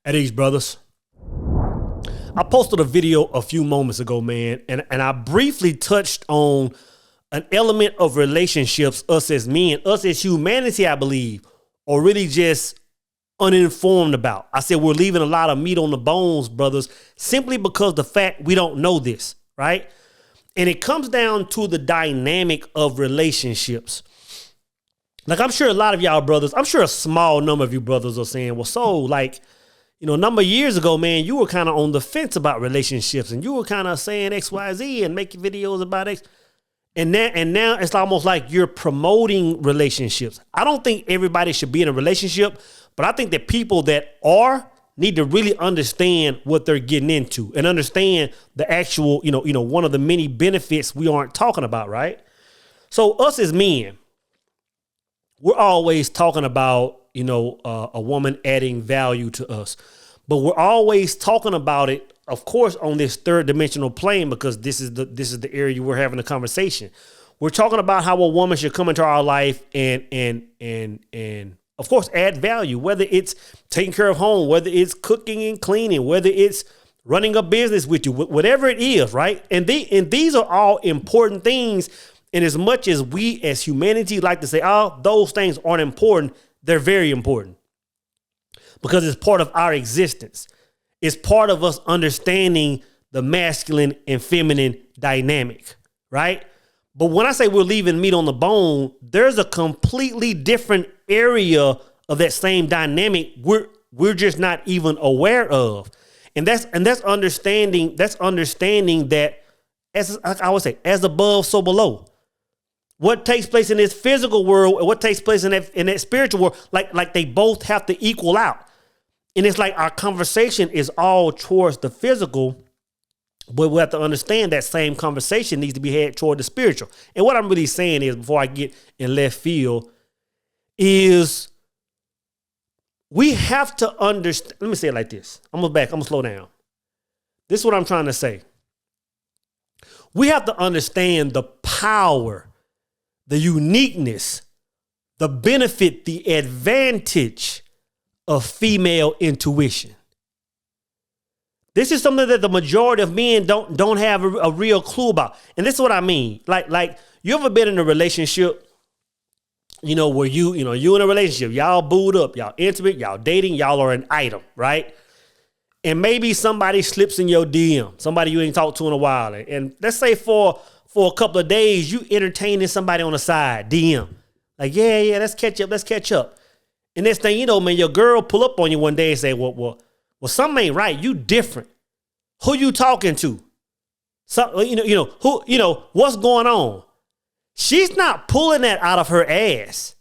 At ease, brothers. I posted a video a few moments ago, man, and I briefly touched on an element of relationships, us as men, us as humanity, I believe, are really just uninformed about. I said we're leaving a lot of meat on the bones, brothers, simply because the fact we don't know this, right? And it comes down to the dynamic of relationships. Like, I'm sure a lot of y'all brothers, I'm sure a small number of you brothers are saying, well, so like, a number of years ago, man, you were kind of on the fence about relationships and you were kind of saying X, Y, Z and making videos about X. And now it's almost like you're promoting relationships. I don't think everybody should be in a relationship, but I think that people that are need to really understand what they're getting into and understand the actual, one of the many benefits we aren't talking about, right? So us as men, we're always talking about, a woman adding value to us. But we're always talking about it, of course, on this third dimensional plane, because this is the area we're having a conversation. We're talking about how a woman should come into our life and of course add value, whether it's taking care of home, whether it's cooking and cleaning, whether it's running a business with you, whatever it is, right? And these are all important things. And as much as we as humanity like to say, oh, those things aren't important, they're very important because it's part of our existence. It's part of us understanding the masculine and feminine dynamic, right? But when I say we're leaving meat on the bone, there's a completely different area of that same dynamic we're just not even aware of. And that's understanding that, as I would say, as above, so below. What takes place in this physical world and what takes place in that spiritual world, like they both have to equal out. And it's like our conversation is all towards the physical, but we have to understand that same conversation needs to be had toward the spiritual. And what I'm really saying is, before I get in left field, is we have to understand. Let me say it like this. I'm going to slow down. This is what I'm trying to say. We have to understand the power, the uniqueness, the benefit, the advantage of female intuition. This is something that the majority of men don't have a real clue about. And this is what I mean. Like you ever been in a relationship, where you in a relationship, y'all booed up, y'all intimate, y'all dating, y'all are an item, right? And maybe somebody slips in your DM, somebody you ain't talked to in a while. And let's say for a couple of days, you entertaining somebody on the side, DM. Like, yeah, let's catch up. And next thing you know, man, your girl pull up on you one day and say, well, something ain't right. You different. Who you talking to? What's going on? She's not pulling that out of her ass.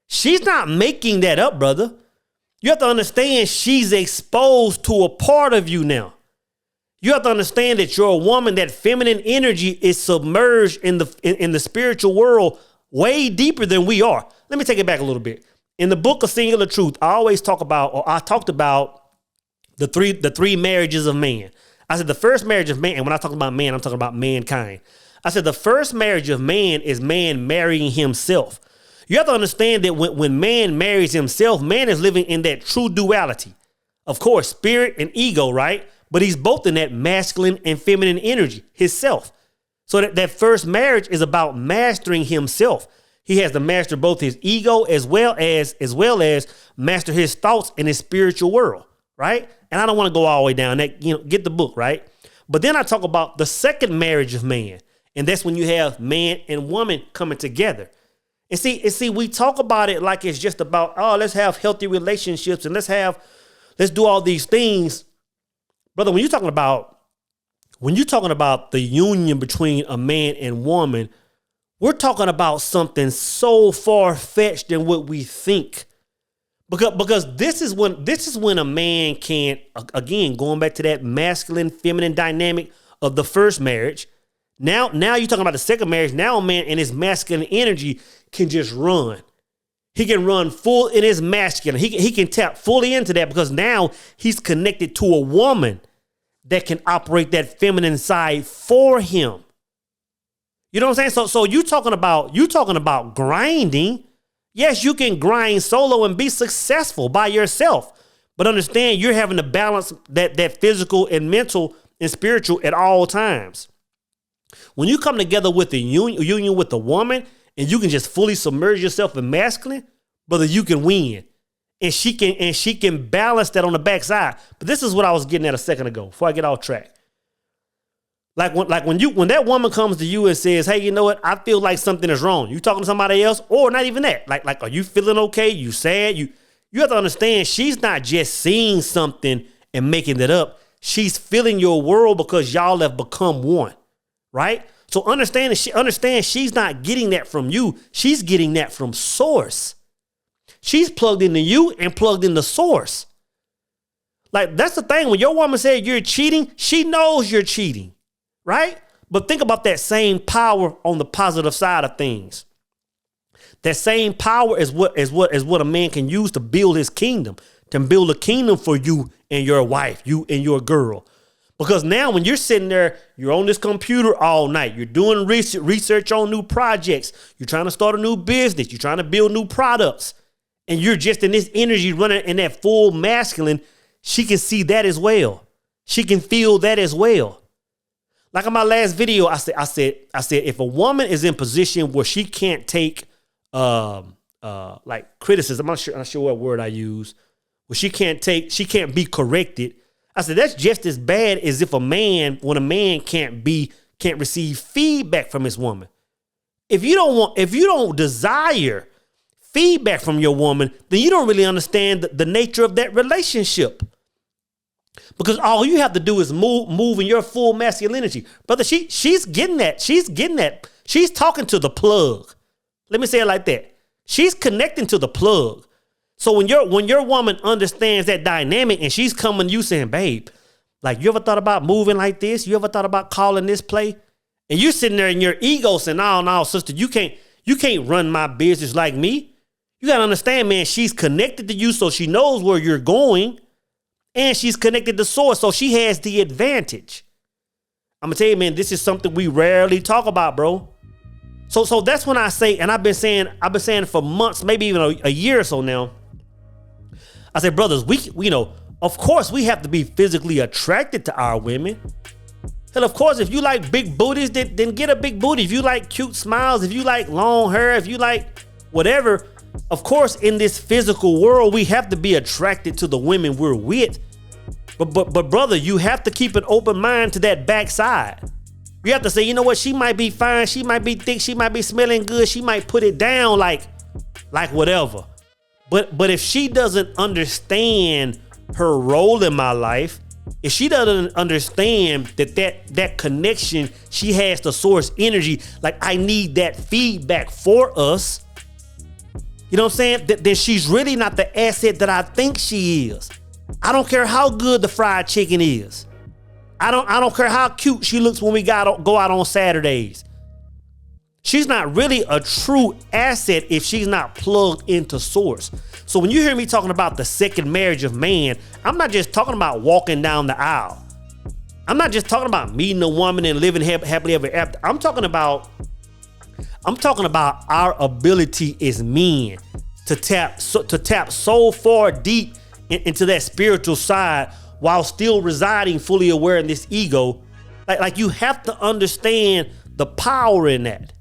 She's not making that up, brother. You have to understand she's exposed to a part of you now. You have to understand that you're a woman, that feminine energy is submerged in the spiritual world way deeper than we are. Let me take it back a little bit. In the book of Singular Truth, I talked about the three marriages of man. I said the first marriage of man, and when I talk about man, I'm talking about mankind. I said the first marriage of man is man marrying himself. You have to understand that when man marries himself, man is living in that true duality. Of course, spirit and ego, right? But he's both in that masculine and feminine energy, himself. So that first marriage is about mastering himself. He has to master both his ego as well as master his thoughts in his spiritual world, right? And I don't want to go all the way down that, get the book, right? But then I talk about the second marriage of man. And that's when you have man and woman coming together. And see, we talk about it like it's just about, oh, let's have healthy relationships and let's do all these things. Brother, when you're talking about the union between a man and woman, we're talking about something so far-fetched than what we think. Because this is when a man can, again, going back to that masculine, feminine dynamic of the first marriage. Now you're talking about the second marriage. Now a man in his masculine energy can just run. He can run full in his masculine. He can tap fully into that because now he's connected to a woman that can operate that feminine side for him. You know what I'm saying? So you talking about grinding. Yes, you can grind solo and be successful by yourself. But understand, you're having to balance that physical and mental and spiritual at all times. When you come together with a union with a woman and you can just fully submerge yourself in masculine, brother, you can win. And she can balance that on the backside. But this is what I was getting at a second ago before I get off track. Like when that woman comes to you and says, hey, you know what? I feel like something is wrong. You talking to somebody else, or not even that. Like, are you feeling okay? You sad? You have to understand, she's not just seeing something and making it up. She's feeling your world because y'all have become one, right? So understand she's not getting that from you. She's getting that from source. She's plugged into you and plugged into source. Like, that's the thing. When your woman said you're cheating, she knows you're cheating, right? But think about that same power on the positive side of things. That same power is what a man can use to build his kingdom, to build a kingdom for you and your wife, you and your girl. Because now when you're sitting there, you're on this computer all night, you're doing research on new projects, you're trying to start a new business, you're trying to build new products, and you're just in this energy running in that full masculine, she can see that as well. She can feel that as well. Like in my last video, I said, if a woman is in position where she can't take like criticism, I'm not sure what word I use, where she can't be corrected. I said, that's just as bad as if when a man can't receive feedback from his woman. If you don't desire feedback from your woman, then you don't really understand the nature of that relationship. Because all you have to do is move in your full masculinity. Brother, she's getting that. She's getting that. She's talking to the plug. Let me say it like that. She's connecting to the plug. So when your woman understands that dynamic and she's coming to you saying, babe, like, you ever thought about moving like this? You ever thought about calling this play? And you're sitting there in your ego saying, no, sister, you can't run my business like me. You got to understand, man, she's connected to you so she knows where you're going. And she's connected to source, so she has the advantage. I'm going to tell you, man, this is something we rarely talk about, bro. So that's when I say, and I've been saying for months, maybe even a year or so now, I said, brothers, we of course we have to be physically attracted to our women. Hell, of course, if you like big booties, then get a big booty. If you like cute smiles, if you like long hair, if you like whatever, of course, in this physical world, we have to be attracted to the women we're with. But brother, you have to keep an open mind to that backside. You have to say, you know what? She might be fine. She might be thick. She might be smelling good. She might put it down like whatever. But if she doesn't understand her role in my life, if she doesn't understand that connection she has to source energy, like I need that feedback for us, you know what I'm saying? Then she's really not the asset that I think she is. I don't care how good the fried chicken is. I don't care how cute she looks when we go out on Saturdays. She's not really a true asset if she's not plugged into source. So when you hear me talking about the second marriage of man, I'm not just talking about walking down the aisle. I'm not just talking about meeting a woman and living happily ever after. I'm talking about our ability as men to tap so far deep into that spiritual side while still residing fully aware in this ego. Like you have to understand the power in that.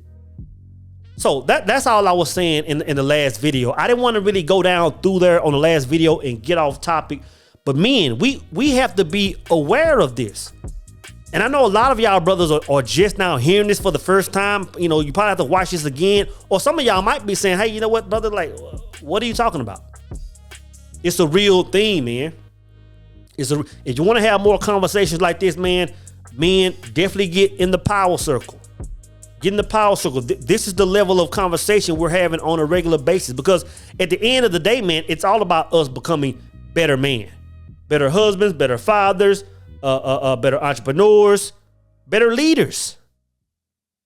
So that's all I was saying in the last video. I didn't want to really go down through there on the last video and get off topic. But men, we have to be aware of this. And I know a lot of y'all brothers are just now hearing this for the first time. You know, you probably have to watch this again. Or some of y'all might be saying, hey, you know what, brother? Like, what are you talking about? It's a real thing, man. If you want to have more conversations like this, man, definitely get in the power circle. Get in the power circle. This is the level of conversation we're having on a regular basis. Because at the end of the day, man, it's all about us becoming better men. Better husbands, better fathers, better entrepreneurs, better leaders.